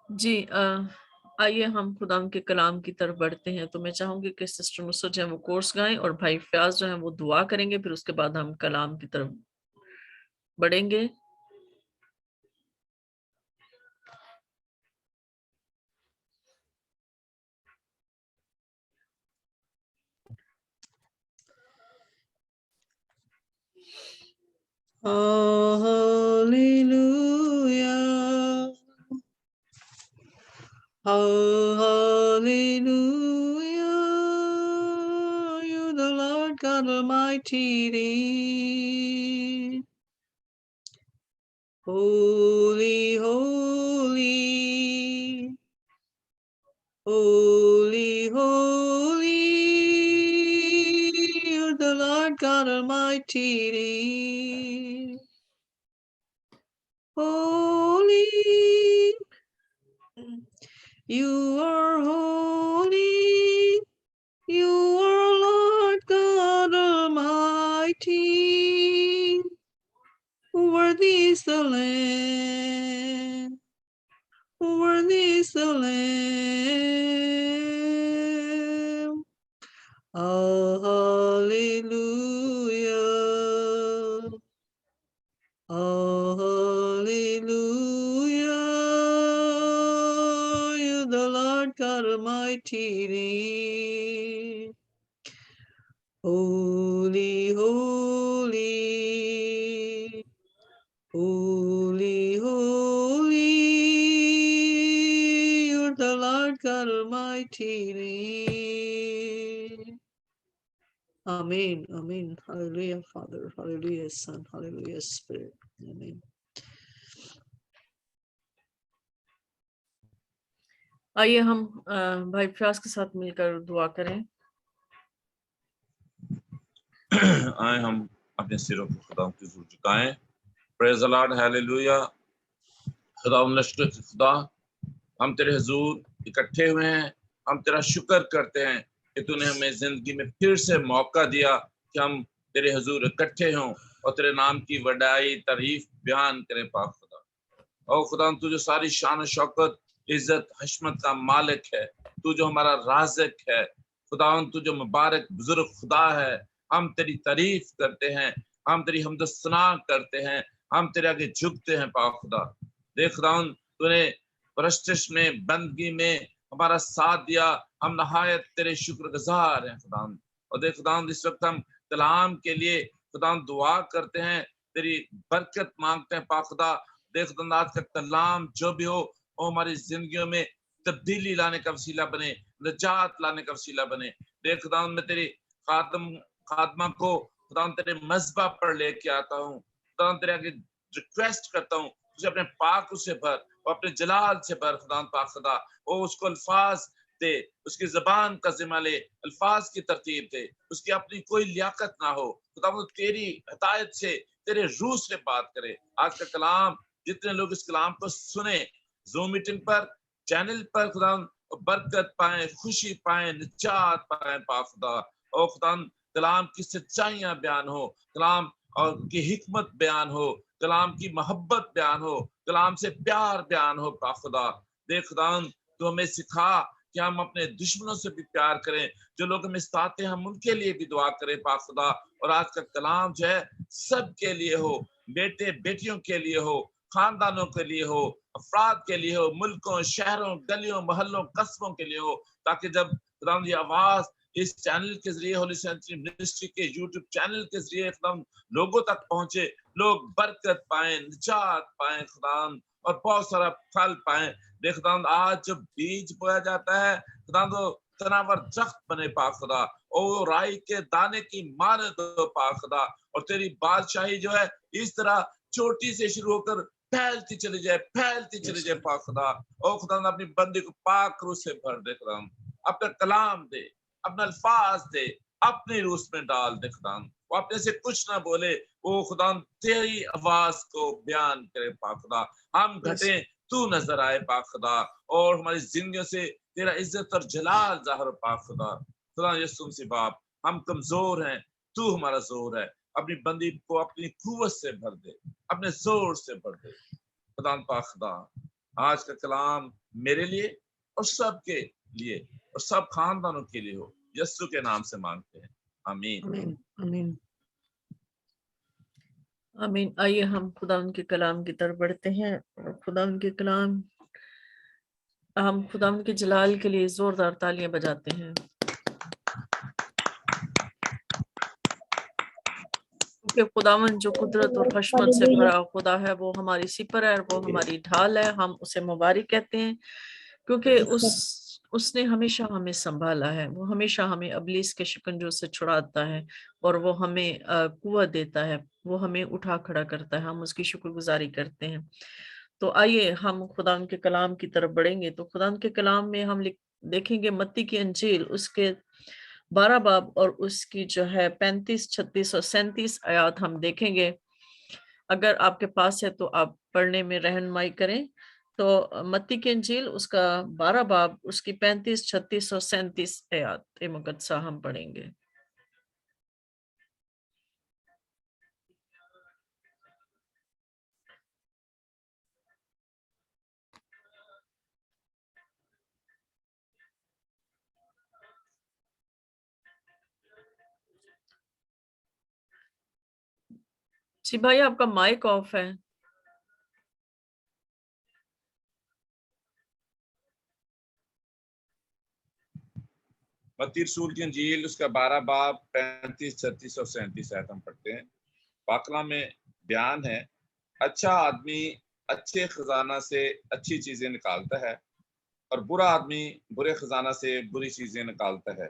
جی آئیے ہم خدا کے کلام کی طرف بڑھتے ہیں. تو میں چاہوں گی کہ سسٹر نصرت جو ہے وہ کورس گائیں اور بھائی فیاض جو ہیں وہ دعا کریں گے، پھر اس کے بعد ہم کلام کی طرف بڑھیں گے. Hallelujah. Hallelujah. You're the Lord God Almighty. Holy, holy. Holy, holy. You're the Lord God Almighty. Holy. You are holy, you are Lord God Almighty. Worthy is the Lamb, worthy is the Lamb. Hallelujah, hallelujah. You the Lord God Almighty. Holy, holy, holy, holy, you're the Lord God Almighty. Amen, amen. Hallelujah, Father. Hallelujah, Son. Hallelujah, Spirit. Amen. آئیے ہم بھائی فیاض کے ساتھ مل کر دعا کریں. آئیں ہم اپنے سروں کو خدا کی حضور جھکائیں. پریز دی لارڈ، ہیلیلویا. خدا خدا ہم تیرے حضور اکٹھے ہوئے ہیں. ہم تیرا شکر کرتے ہیں کہ تو نے ہمیں زندگی میں پھر سے موقع دیا کہ ہم تیرے حضور اکٹھے ہوں اور تیرے نام کی وڈائی تعریف بیان کریں. پاک خدا، او خدا تو جو ساری شان و شوکت عزت حشمت کا مالک ہے، تو جو ہمارا رازق ہے، خدا تو جو مبارک بزرگ خدا ہے، ہم تیری تعریف کرتے ہیں، ہم تیری حمد و ثنا کرتے ہیں، ہم تیرے آگے جھکتے ہیں. پاک خدا دیکھ خدا تو نے پرستش میں بندگی میں ہمارا ساتھ دیا، ہم نہایت تیرے شکر گزار ہیں خدا. اور دیکھ خدا اس وقت ہم کلام کے لیے خدا دعا کرتے ہیں، تیری برکت مانگتے ہیں. پاک خدا دیکھ خدا آج کا کلام جو بھی ہو وہ ہماری زندگیوں میں تبدیلی لانے کا وسیلہ بنے، نجات لانے کا وسیلہ بنے. دیکھ خدا میں تیری خاتمہ کو خدا تیرے مذبح پر لے کے آتا ہوں. خدا تیرے آگے ریکویسٹ کرتا ہوں اسے اپنے پاک سے بھر اور اپنے جلال سے بھر. خدا پاک خدا وہ اس کو الفاظ دے، اس کی زبان کا ذمہ لے، الفاظ کی ترتیب دے، اس کی اپنی کوئی لیاقت نہ ہو. خدا وہ تیری ہدایت سے تیرے روح سے بات کرے. آج کا کلام جتنے لوگ اس کلام کو سنیں زوم میٹنگ پر چینل پر خدا برکت پائیں، خوشی پائیں، نجات پائیں. پاک خدا او خدا کلام کی سچائیاں بیان ہو، کلام اور کی حکمت بیان ہو، کلام کی محبت بیان ہو، کلام سے پیار بیان ہو. پاک خدا دیکھ خدا تو ہمیں سکھا کہ ہم اپنے دشمنوں سے بھی پیار کریں، جو لوگ ہمیں ستاتے ہیں ہم ان کے لیے بھی دعا کریں. پاک خدا اور آج کا کلام جو ہے سب کے لیے ہو، بیٹے بیٹیوں کے لیے ہو، خاندانوں کے لیے ہو، افراد کے لیے ہو، ملکوں شہروں گلیوں محلوں قصبوں کے لیے ہو، تاکہ جب خدا یہ آواز اس چینل کے ذریعے ہولی سینچری منسٹری کے یوٹیوب چینل کے ذریعے خدا لوگوں تک پہنچے، لوگ برکت پائیں، نجات پائیں خدا اور بہت سارا پھل پائیں. دیکھ خدا آج جب بیج بویا جاتا ہے خدا تو تناور درخت بنے. پاک خدا او رائی کے دانے کی مانند ہو. پاک خدا اور تیری بادشاہی جو ہے اس طرح چھوٹی سے شروع ہو کر پھیلتی چلی جائے، پھیلتی چلی جائے. پاک خدا او خدا اپنی بندی کو پاک روح سے بھر دے. خدا اپنا کلام دے، اپنا الفاظ دے، اپنی روح میں ڈال دے. خدا وہ اپنے سے کچھ نہ بولے، وہ خدا تیری آواز کو بیان کرے. پاک خدا ہم گھٹیں تو نظر آئے. پاک خدا اور ہماری زندگیوں سے تیرا عزت اور جلال ظاہر ہو. پاک خدا خدا یسوع مسیح باپ ہم کمزور ہیں، تو ہمارا زور ہے. اپنی بندی کو اپنی قوت سے بھر دے، اپنے زور سے بھر دے. خدا پاک خدا آج کا کلام میرے لیے اور سب کے لیے اور سب خاندانوں کے لیے ہو، یسوع کے نام سے مانگتے ہیں، آمین۔ آمین آمین۔ آمین۔ آئیے ہم خدا ان کے کلام کی طرف بڑھتے ہیں اور خدا ان کے کلام، ہم خدا ان کے جلال کے لیے زوردار تالیاں بجاتے ہیں، کیونکہ خداوند جو قدرت اور حشمت سے بھرا خدا ہے، وہ ہماری سپر ہے اور وہ ہماری ڈھال ہے۔ ہم اسے مبارک کہتے ہیں کیونکہ اس نے ہمیشہ ہمیں سنبھالا ہے، وہ ہمیشہ ہمیں ابلیس کے شکنجوں سے چھڑاتا ہے اور وہ ہمیں قوت دیتا ہے، وہ ہمیں اٹھا کھڑا کرتا ہے، ہم اس کی شکر گزاری کرتے ہیں۔ تو آئیے ہم خدا کے کلام کی طرف بڑھیں گے۔ تو خدا کے کلام میں ہم دیکھیں گے متی کی انجیل، اس کے 12 باب اور اس کی جو ہے 35، 36 اور 37 آیات ہم دیکھیں گے۔ اگر آپ کے پاس ہے تو آپ پڑھنے میں رہنمائی کریں۔ تو متی کی انجیل اس کا 12 باب، اس کی 35، 36 اور 37 آیات مقدسہ ہم پڑھیں گے۔ جی بھائی، آپ کا مائک آف ہے۔ متی رسول کی انجیل اس کا 12 باب 35، 36 اور 37 آیت ہم پڑھتے ہیں۔ پاک کلام میں بیان ہے، اچھا آدمی اچھے خزانہ سے اچھی چیزیں نکالتا ہے اور برا آدمی برے خزانہ سے بری چیزیں نکالتا ہے۔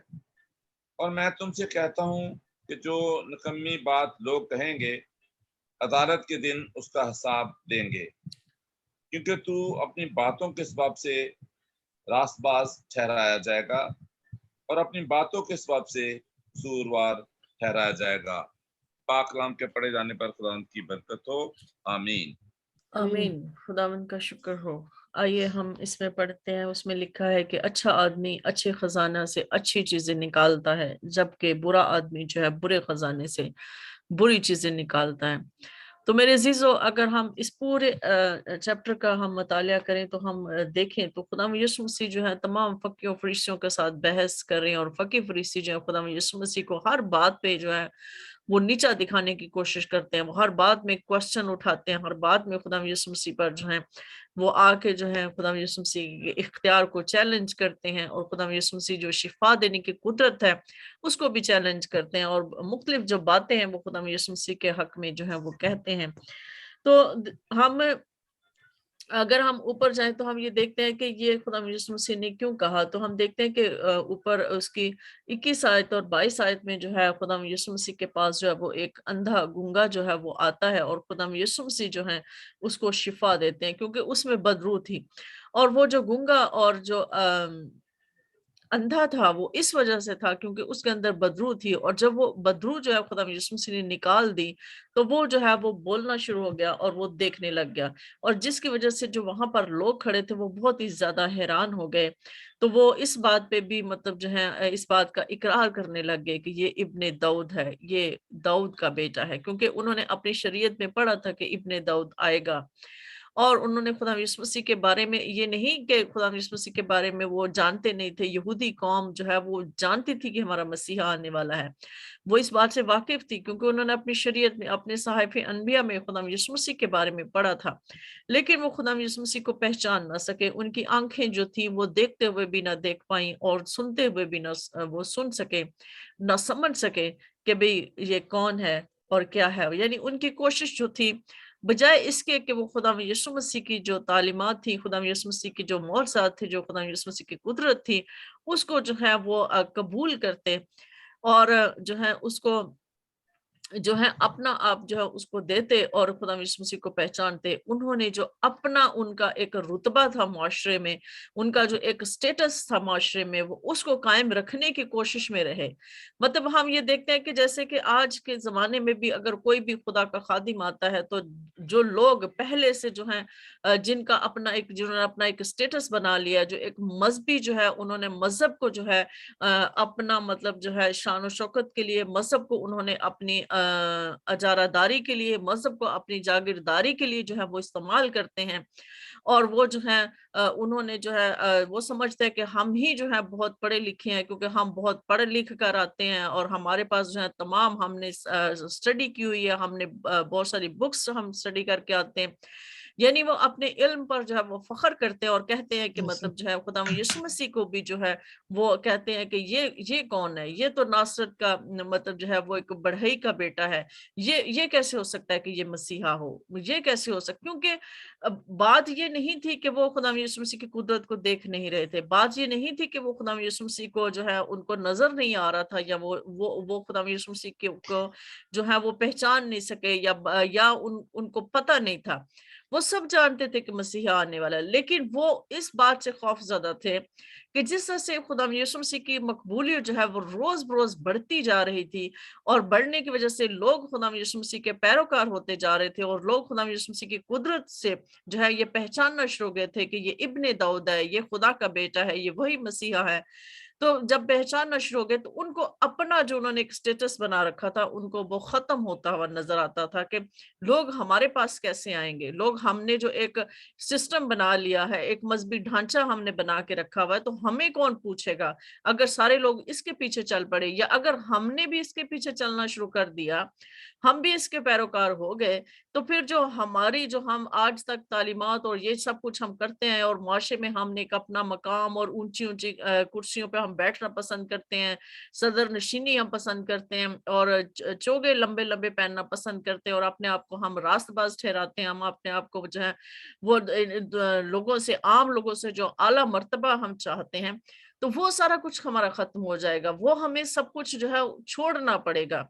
اور میں تم سے کہتا ہوں کہ جو نکمی بات لوگ کہیں گے، عدالت کے دن اس کا حساب دیں گے، کیونکہ تو اپنی باتوں کے سبب سے راست باز ٹھہرایا جائے گا اور اپنی باتوں کے سبب سے قصوروار ٹھہرایا جائے گا۔ پاک کلام کے پڑھے جانے پر خدا ان کی برکت ہو، آمین۔ آمین۔ خداوند کا شکر ہو۔ آئیے ہم اس میں پڑھتے ہیں، اس میں لکھا ہے کہ اچھا آدمی اچھے خزانہ سے اچھی چیزیں نکالتا ہے، جبکہ برا آدمی جو ہے برے خزانے سے بری چیزیں نکالتا ہے۔ تو میرے عزیزو، اگر ہم اس پورے چیپٹر کا ہم مطالعہ کریں تو ہم دیکھیں تو خدا یسوع مسیح جو ہے تمام فقیوں فریسیوں کے ساتھ بحث کر رہے ہیں، اور فقی فریسی جو ہے خدا یسوع مسیح کو ہر بات پہ جو ہے وہ نیچا دکھانے کی کوشش کرتے ہیں، وہ ہر بات میں کوسچن اٹھاتے ہیں، ہر بات میں خدا یسوع مسیح پر جو ہے وہ آ کے جو ہے خدا یسوع مسیح کے اختیار کو چیلنج کرتے ہیں، اور خدا یسوع مسیح جو شفا دینے کی قدرت ہے اس کو بھی چیلنج کرتے ہیں، اور مختلف جو باتیں ہیں وہ خدا یسوع مسیح کے حق میں جو ہے وہ کہتے ہیں۔ تو ہم اگر ہم اوپر جائیں تو ہم یہ دیکھتے ہیں کہ یہ خدا یسوع مسیح نے کیوں کہا، تو ہم دیکھتے ہیں کہ اوپر اس کی 21 آیت اور 22 آیت میں جو ہے خدا یسوع مسیح کے پاس جو ہے وہ ایک اندھا گونگا جو ہے وہ آتا ہے، اور خدا یسوع مسیح جو ہے اس کو شفا دیتے ہیں، کیونکہ اس میں بدرو تھی، اور وہ جو گونگا اور جو اندھا تھا وہ اس وجہ سے تھا کیونکہ اس کے اندر بدرو تھی، اور جب وہ بدرو جو ہے خدا یسوع مسیح نے نکال دی تو وہ جو ہے وہ بولنا شروع ہو گیا اور وہ دیکھنے لگ گیا، اور جس کی وجہ سے جو وہاں پر لوگ کھڑے تھے وہ بہت ہی زیادہ حیران ہو گئے۔ تو وہ اس بات پہ بھی مطلب جو ہے اس بات کا اقرار کرنے لگ گئے کہ یہ ابن داؤد ہے، یہ داؤد کا بیٹا ہے، کیونکہ انہوں نے اپنی شریعت میں پڑھا تھا کہ ابن داؤد آئے گا، اور انہوں نے خدا یسوع مسیح کے بارے میں یہ نہیں کہ خدا یسوع مسیح کے بارے میں وہ جانتے نہیں تھے، یہودی قوم جو ہے وہ جانتی تھی کہ ہمارا مسیحا آنے والا ہے، وہ اس بات سے واقف تھی کیونکہ انہوں نے اپنی شریعت میں اپنے صحائف انبیاء میں خدا یسوع مسیح کے بارے میں پڑھا تھا، لیکن وہ خدا یسوع مسیح کو پہچان نہ سکے، ان کی آنکھیں جو تھیں وہ دیکھتے ہوئے بھی نہ دیکھ پائیں اور سنتے ہوئے بھی نہ وہ سن سکے، نہ سمجھ سکے کہ بھئی یہ کون ہے اور کیا ہے، یعنی ان کی کوشش جو تھی بجائے اس کے کہ وہ خدا یسوع مسیح کی جو تعلیمات تھی، خدا یسوع مسیح کی جو معجزات تھے، جو خدا یسوع مسیح کی قدرت تھی، اس کو جو ہے وہ قبول کرتے اور جو ہے اس کو جو ہے اپنا آپ جو ہے اس کو دیتے اور خدا یسوع مسیح کو پہچانتے۔ انہوں نے جو اپنا ان کا ایک رتبہ تھا معاشرے میں، ان کا جو ایک سٹیٹس تھا معاشرے میں، وہ اس کو قائم رکھنے کی کوشش میں رہے۔ مطلب ہم یہ دیکھتے ہیں کہ جیسے کہ آج کے زمانے میں بھی اگر کوئی بھی خدا کا خادم آتا ہے تو جو لوگ پہلے سے جو ہیں جنہوں نے اپنا ایک سٹیٹس بنا لیا، جو ایک مذہبی جو ہے انہوں نے مذہب کو جو ہے اپنا مطلب جو ہے شان و شوکت کے لیے مذہب کو انہوں نے اپنی اجارہ کے لیے، مذہب کو اپنی جاگیرداری کے لیے جو ہے وہ استعمال کرتے ہیں، اور وہ جو ہے انہوں نے جو ہے وہ سمجھتے ہیں کہ ہم ہی جو ہے بہت پڑھے لکھے ہیں، کیونکہ ہم بہت پڑھ لکھ کر آتے ہیں اور ہمارے پاس جو ہے تمام ہم نے اسٹڈی کی ہوئی ہے، ہم نے بہت ساری بکس ہم اسٹڈی کر کے آتے ہیں، یعنی وہ اپنے علم پر جو ہے وہ فخر کرتے ہیں اور کہتے ہیں کہ مطلب جو ہے خدا یسوع مسیح کو بھی جو ہے وہ کہتے ہیں کہ یہ کون ہے، یہ تو ناصرت کا مطلب جو ہے وہ ایک بڑھئی کا بیٹا ہے، یہ کیسے ہو سکتا ہے کہ یہ مسیحا ہو، یہ کیسے ہو سکتا، کیونکہ بات یہ نہیں تھی کہ وہ خدا یسوع مسیح کی قدرت کو دیکھ نہیں رہے تھے، بات یہ نہیں تھی کہ وہ خدا یسوع مسیح کو جو ہے ان کو نظر نہیں آ رہا تھا، یا وہ خدا یسوع مسیح کو جو ہے وہ پہچان نہیں سکے، یا ان کو پتہ نہیں تھا، وہ سب جانتے تھے کہ مسیح آنے والا ہے، لیکن وہ اس بات سے خوف زدہ تھے کہ جس طرح سے خدا یسوع مسیح کی مقبولیت جو ہے وہ روز بروز بڑھتی جا رہی تھی، اور بڑھنے کی وجہ سے لوگ خدا یسوع مسیح کے پیروکار ہوتے جا رہے تھے، اور لوگ خدا یسوع مسیح کی قدرت سے جو ہے یہ پہچاننا شروع ہو گئے تھے کہ یہ ابن داؤد ہے، یہ خدا کا بیٹا ہے، یہ وہی مسیحا ہے، تو جب پہچاننا شروع ہو گئے تو ان کو اپنا جو انہوں نے ایک سٹیٹس بنا رکھا تھا ان کو وہ ختم ہوتا ہوا نظر آتا تھا کہ لوگ ہمارے پاس کیسے آئیں گے، لوگ ہم نے جو ایک سسٹم بنا لیا ہے، ایک مذہبی ڈھانچہ ہم نے بنا کے رکھا ہوا ہے، تو ہمیں کون پوچھے گا اگر سارے لوگ اس کے پیچھے چل پڑے، یا اگر ہم نے بھی اس کے پیچھے چلنا شروع کر دیا، ہم بھی اس کے پیروکار ہو گئے، تو پھر جو ہم آج تک تعلیمات اور یہ سب کچھ ہم کرتے ہیں، اور معاشرے میں ہم نے ایک اپنا مقام اور اونچی اونچی کرسیوں پہ ہم بیٹھنا پسند کرتے ہیں، صدر نشینی ہم پسند کرتے ہیں، اور چوگے لمبے لمبے پہننا پسند کرتے ہیں، اور اپنے آپ کو ہم راست باز ٹھہراتے ہیں، ہم اپنے آپ کو جو ہے وہ لوگوں سے، عام لوگوں سے جو اعلیٰ مرتبہ ہم چاہتے ہیں، تو وہ سارا کچھ ہمارا ختم ہو جائے گا، وہ ہمیں سب کچھ جو ہے چھوڑنا پڑے گا،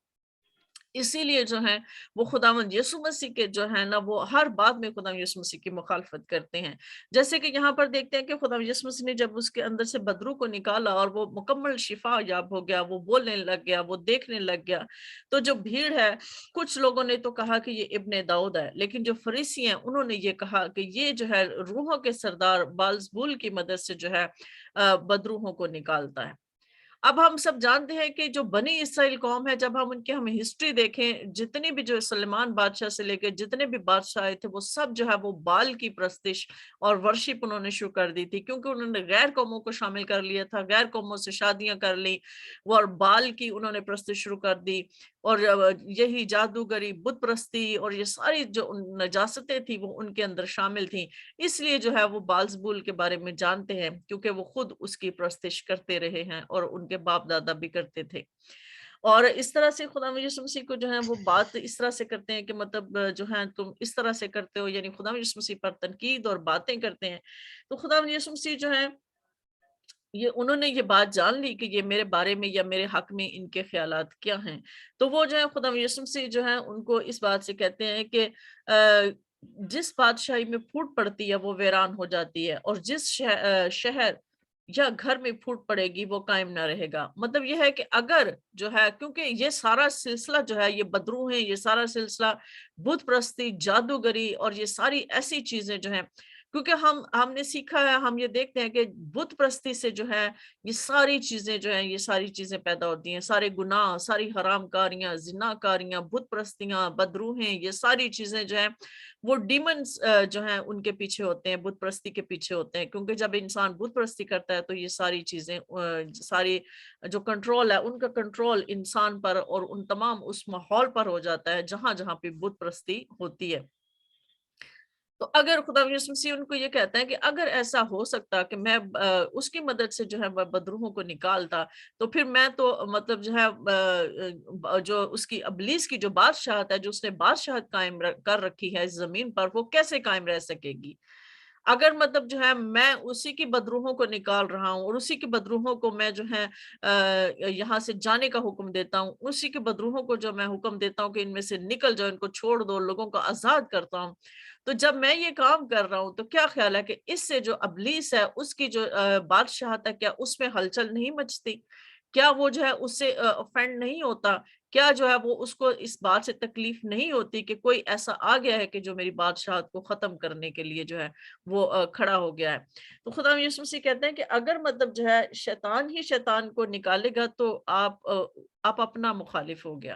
اسی لیے جو ہے وہ خداوند یسوع مسیح کے جو ہے نا وہ ہر بات میں خداوند یسوع مسیح کی مخالفت کرتے ہیں، جیسے کہ یہاں پر دیکھتے ہیں کہ خداوند یسوع مسیح نے جب اس کے اندر سے بدرو کو نکالا اور وہ مکمل شفا یاب ہو گیا، وہ بولنے لگ گیا، وہ دیکھنے لگ گیا، تو جو بھیڑ ہے، کچھ لوگوں نے تو کہا کہ یہ ابن داؤد ہے، لیکن جو فریسی ہیں انہوں نے یہ کہا کہ یہ جو ہے روحوں کے سردار بال-زبول کی مدد سے جو ہے بدروحوں کو نکالتا ہے۔ اب ہم سب جانتے ہیں کہ جو بنی اسرائیل قوم ہے، جب ہم ان کی ہسٹری دیکھیں، جتنی بھی جو سلیمان بادشاہ سے لے کے جتنے بھی بادشاہ آئے تھے، وہ سب جو ہے وہ بال کی پرستش اور ورشپ انہوں نے شروع کر دی تھی، کیونکہ انہوں نے غیر قوموں کو شامل کر لیا تھا، غیر قوموں سے شادیاں کر لی، اور بال کی انہوں نے پرستش شروع کر دی، اور یہی جادوگری، بت پرستی اور یہ ساری جو نجاستیں تھی وہ ان کے اندر شامل تھیں، اس لیے جو ہے وہ بال-زبول کے بارے میں جانتے ہیں، کیونکہ وہ خود اس کی پرستش کرتے رہے ہیں اور ان کے باپ دادا بھی کرتے تھے، اور اس طرح سے خدا یسوع مسیح کو جو ہے وہ بات اس طرح سے کرتے ہیں کہ مطلب جو ہے تم اس طرح سے کرتے ہو، یعنی خدا یسوع مسیح پر تنقید اور باتیں کرتے ہیں، تو خدا یسوع مسیح جو ہے انہوں نے یہ بات جان لی کہ یہ میرے بارے میں یا میرے حق میں ان کے خیالات کیا ہیں، تو وہ جو ہے خدا یسوع مسیح جو ہے ان کو اس بات سے کہتے ہیں کہ جس بادشاہی میں پھوٹ پڑتی ہے وہ ویران ہو جاتی ہے، اور جس شہر یا گھر میں پھوٹ پڑے گی وہ قائم نہ رہے گا، مطلب یہ ہے کہ اگر جو ہے، کیونکہ یہ سارا سلسلہ جو ہے یہ بدرو ہیں، یہ سارا سلسلہ بت پرستی، جادوگری اور یہ ساری ایسی چیزیں جو ہیں، کیونکہ ہم نے سیکھا ہے، ہم یہ دیکھتے ہیں کہ بت پرستی سے جو ہے یہ ساری چیزیں جو ہیں، یہ ساری چیزیں پیدا ہوتی ہیں، سارے گناہ، ساری حرام کاریاں، زنا کاریاں، بت پرستیاں، بدروہیں، یہ ساری چیزیں جو ہیں وہ ڈیمنز جو ہیں ان کے پیچھے ہوتے ہیں، بت پرستی کے پیچھے ہوتے ہیں، کیونکہ جب انسان بت پرستی کرتا ہے تو یہ ساری چیزیں ساری جو کنٹرول ہے ان کا کنٹرول انسان پر اور ان تمام اس ماحول پر ہو جاتا ہے جہاں جہاں پہ بت پرستی ہوتی ہے۔ تو اگر خدا یسوع مسیح ان کو یہ کہتا ہے کہ اگر ایسا ہو سکتا کہ میں اس کی مدد سے جو ہے بدروحوں کو نکالتا، تو پھر میں تو مطلب جو ہے جو اس کی ابلیس کی جو بادشاہت ہے، جو اس نے بادشاہت قائم کر رکھی ہے اس زمین پر، وہ کیسے قائم رہ سکے گی؟ اگر مطلب جو ہے میں اسی کی بدروحوں کو نکال رہا ہوں اور اسی کی بدروحوں کو میں جو ہے یہاں سے جانے کا حکم دیتا ہوں، اسی کی بدروحوں کو جو میں حکم دیتا ہوں کہ ان میں سے نکل جاؤ، ان کو چھوڑ دو، لوگوں کو آزاد کرتا ہوں، تو جب میں یہ کام کر رہا ہوں تو کیا خیال ہے کہ اس سے جو ابلیس ہے اس کی جو بادشاہت ہے، کیا اس میں ہلچل نہیں مچتی؟ کیا وہ جو ہے اس سے افینڈ نہیں ہوتا؟ کیا جو ہے وہ اس کو اس بات سے تکلیف نہیں ہوتی کہ کوئی ایسا آ گیا ہے کہ جو میری بادشاہت کو ختم کرنے کے لیے جو ہے وہ کھڑا ہو گیا ہے؟ تو خدا یسوع مسیح کہتے ہیں کہ اگر مطلب جو ہے شیطان ہی شیطان کو نکالے گا تو آپ اپنا مخالف ہو گیا،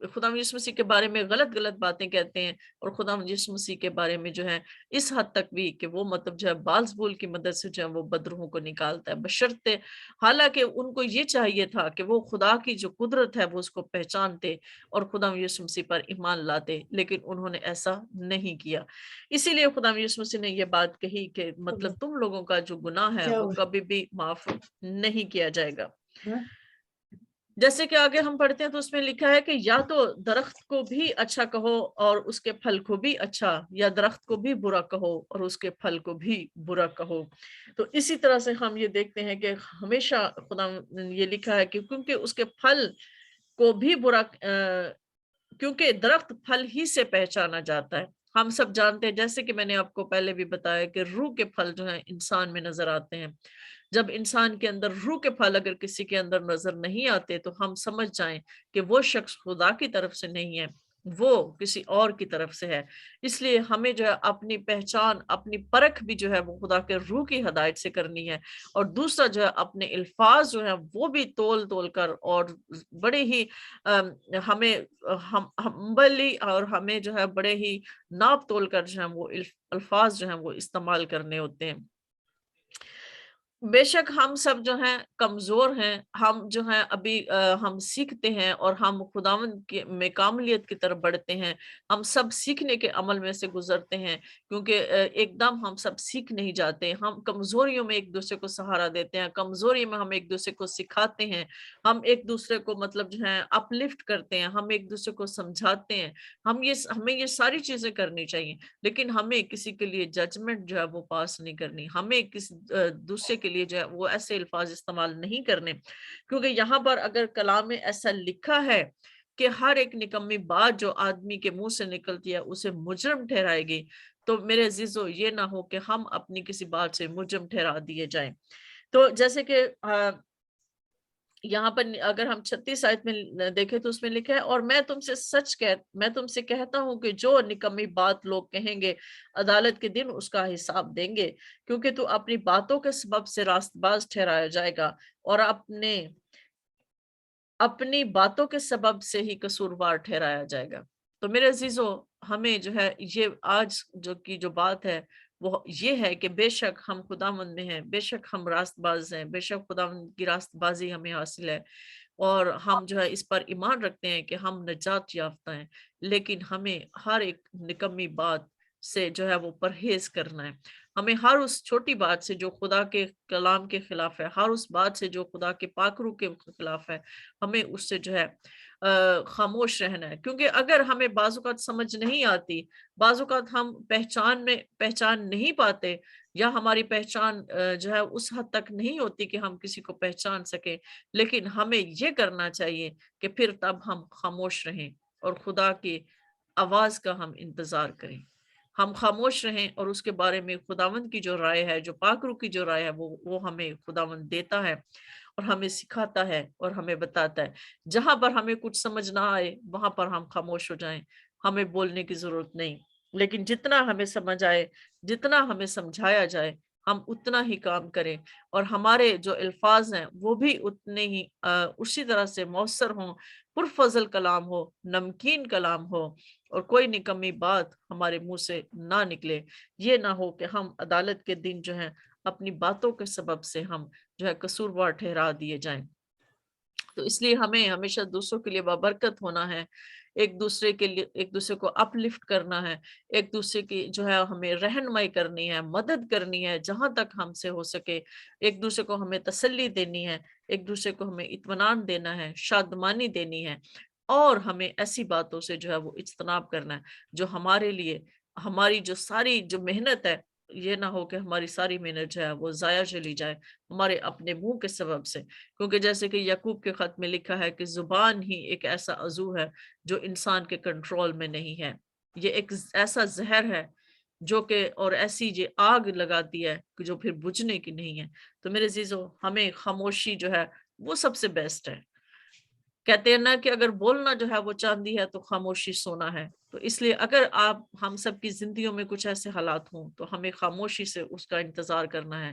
خدا یسوع مسیح کے بارے میں غلط باتیں کہتے ہیں، اور خدا یسوع مسیح کے بارے میں جو ہے اس حد تک بھی کہ وہ مطلب جو ہے بالزبول کی مدد سے جو ہے وہ بدروحوں کو نکالتا ہے، بشرطے حالانکہ ان کو یہ چاہیے تھا کہ وہ خدا کی جو قدرت ہے وہ اس کو پہچانتے اور خدا یسوع مسیح پر ایمان لاتے، لیکن انہوں نے ایسا نہیں کیا۔ اسی لیے خدا یسوع مسیح نے یہ بات کہی کہ مطلب تم لوگوں کا جو گناہ ہے وہ کبھی بھی معاف نہیں کیا جائے گا۔ جیسے کہ آگے ہم پڑھتے ہیں تو اس میں لکھا ہے کہ یا تو درخت کو بھی اچھا کہو اور اس کے پھل کو بھی اچھا، یا درخت کو بھی برا کہو اور اس کے پھل کو بھی برا کہو۔ تو اسی طرح سے ہم یہ دیکھتے ہیں کہ ہمیشہ خدا نے یہ لکھا ہے کہ کیونکہ اس کے پھل کو بھی برا کیونکہ درخت پھل ہی سے پہچانا جاتا ہے۔ ہم سب جانتے ہیں، جیسے کہ میں نے آپ کو پہلے بھی بتایا کہ روح کے پھل جو ہیں انسان میں نظر آتے ہیں۔ جب انسان کے اندر روح کے پھل اگر کسی کے اندر نظر نہیں آتے تو ہم سمجھ جائیں کہ وہ شخص خدا کی طرف سے نہیں ہے، وہ کسی اور کی طرف سے ہے۔ اس لیے ہمیں جو ہے اپنی پہچان، اپنی پرکھ بھی جو ہے وہ خدا کے روح کی ہدایت سے کرنی ہے، اور دوسرا جو ہے اپنے الفاظ جو ہیں وہ بھی تول کر اور بڑے ہی ہمیں ہمبلی اور ہمیں جو ہے بڑے ہی ناپ تول کر جو ہے وہ الفاظ جو ہیں وہ استعمال کرنے ہوتے ہیں۔ بے شک ہم سب جو ہیں کمزور ہیں، ہم جو ہیں ابھی ہم سیکھتے ہیں اور ہم خداوند میں کاملیت کی طرف بڑھتے ہیں۔ ہم سب سیکھنے کے عمل میں سے گزرتے ہیں، کیونکہ ایک دم ہم سب سیکھ نہیں جاتے۔ ہم کمزوریوں میں ایک دوسرے کو سہارا دیتے ہیں، کمزوری میں ہم ایک دوسرے کو سکھاتے ہیں، ہم ایک دوسرے کو مطلب جو ہے اپ لفٹ کرتے ہیں، ہم ایک دوسرے کو سمجھاتے ہیں۔ ہمیں یہ ساری چیزیں کرنی چاہیے، لیکن ہمیں کسی کے لیے ججمنٹ جو ہے وہ پاس نہیں کرنی، ہمیں کسی دوسرے کے لیے جو ہے وہ ایسے الفاظ استعمال نہیں کرنے، کیونکہ یہاں پر اگر کلام میں ایسا لکھا ہے کہ ہر ایک نکمی بات جو آدمی کے منہ سے نکلتی ہے اسے مجرم ٹھہرائے گی، تو میرے عزیزو یہ نہ ہو کہ ہم اپنی کسی بات سے مجرم ٹھہرا دیے جائیں۔ تو جیسے کہ یہاں پر اگر ہم 36 آیت میں دیکھیں تو اس میں لکھا ہے، اور میں تم سے کہتا ہوں کہ جو نکمی بات لوگ کہیں گے عدالت کے دن اس کا حساب دیں گے، کیونکہ تو اپنی باتوں کے سبب سے راست باز ٹھہرایا جائے گا اور اپنی باتوں کے سبب سے ہی قصوروار ٹھہرایا جائے گا۔ تو میرے عزیزو، ہمیں جو ہے یہ آج جو بات ہے وہ یہ ہے کہ بے شک ہم خداوند میں ہیں، بے شک ہم راست باز ہیں، بے شک خداوند کی راست بازی ہمیں حاصل ہے، اور ہم جو ہے اس پر ایمان رکھتے ہیں کہ ہم نجات یافتہ ہیں، لیکن ہمیں ہر ایک نکمی بات سے جو ہے وہ پرہیز کرنا ہے۔ ہمیں ہر اس چھوٹی بات سے جو خدا کے کلام کے خلاف ہے، ہر اس بات سے جو خدا کے پاک روح کے خلاف ہے، ہمیں اس سے جو ہے خاموش رہنا ہے، کیونکہ اگر ہمیں بعض اوقات سمجھ نہیں آتی، بعض اوقات ہم پہچان نہیں پاتے، یا ہماری پہچان جو ہے اس حد تک نہیں ہوتی کہ ہم کسی کو پہچان سکیں، لیکن ہمیں یہ کرنا چاہیے کہ پھر تب ہم خاموش رہیں اور خدا کی آواز کا ہم انتظار کریں۔ ہم خاموش رہیں اور اس کے بارے میں خداوند کی جو رائے ہے، جو پاک روح کی جو رائے ہے وہ ہمیں خداوند دیتا ہے اور ہمیں سکھاتا ہے اور ہمیں بتاتا ہے۔ جہاں پر ہمیں کچھ سمجھ نہ آئے وہاں پر ہم خاموش ہو جائیں، ہمیں بولنے کی ضرورت نہیں، لیکن جتنا ہمیں سمجھ آئے، جتنا ہمیں سمجھایا جائے، ہم اتنا ہی کام کریں، اور ہمارے جو الفاظ ہیں وہ بھی اتنے ہی اسی طرح سے مؤثر ہوں، پرفضل کلام ہو، نمکین کلام ہو، اور کوئی نکمی بات ہمارے منہ سے نہ نکلے۔ یہ نہ ہو کہ ہم عدالت کے دن جو ہے اپنی باتوں کے سبب سے ہم جو ہے قصوروار ٹھہرا دیے جائیں۔ تو اس لیے ہمیں ہمیشہ دوسروں کے لیے بابرکت ہونا ہے، ایک دوسرے کو اپ لفٹ کرنا ہے، ایک دوسرے کی جو ہے ہمیں رہنمائی کرنی ہے، مدد کرنی ہے جہاں تک ہم سے ہو سکے، ایک دوسرے کو ہمیں تسلی دینی ہے، ایک دوسرے کو ہمیں اطمینان دینا ہے، شادمانی دینی ہے، اور ہمیں ایسی باتوں سے جو ہے وہ اجتناب کرنا ہے جو ہمارے لیے ہماری جو ساری جو محنت ہے، یہ نہ ہو کہ ہماری ساری محنت جو ہے وہ ضائع چلی جائے ہمارے اپنے منہ کے سبب سے، کیونکہ جیسے کہ یعقوب کے خط میں لکھا ہے کہ زبان ہی ایک ایسا عضو ہے جو انسان کے کنٹرول میں نہیں ہے، یہ ایک ایسا زہر ہے جو کہ اور ایسی جو آگ لگاتی ہے کہ جو پھر بجھنے کی نہیں ہے۔ تو میرے عزیزو، ہمیں خاموشی جو ہے وہ سب سے بیسٹ ہے۔ کہتے ہیں نا کہ اگر بولنا جو ہے وہ چاندی ہے تو خاموشی سونا ہے، تو اس لیے اگر ہم سب کی زندگیوں میں کچھ ایسے حالات ہوں تو ہمیں خاموشی سے اس کا انتظار کرنا ہے،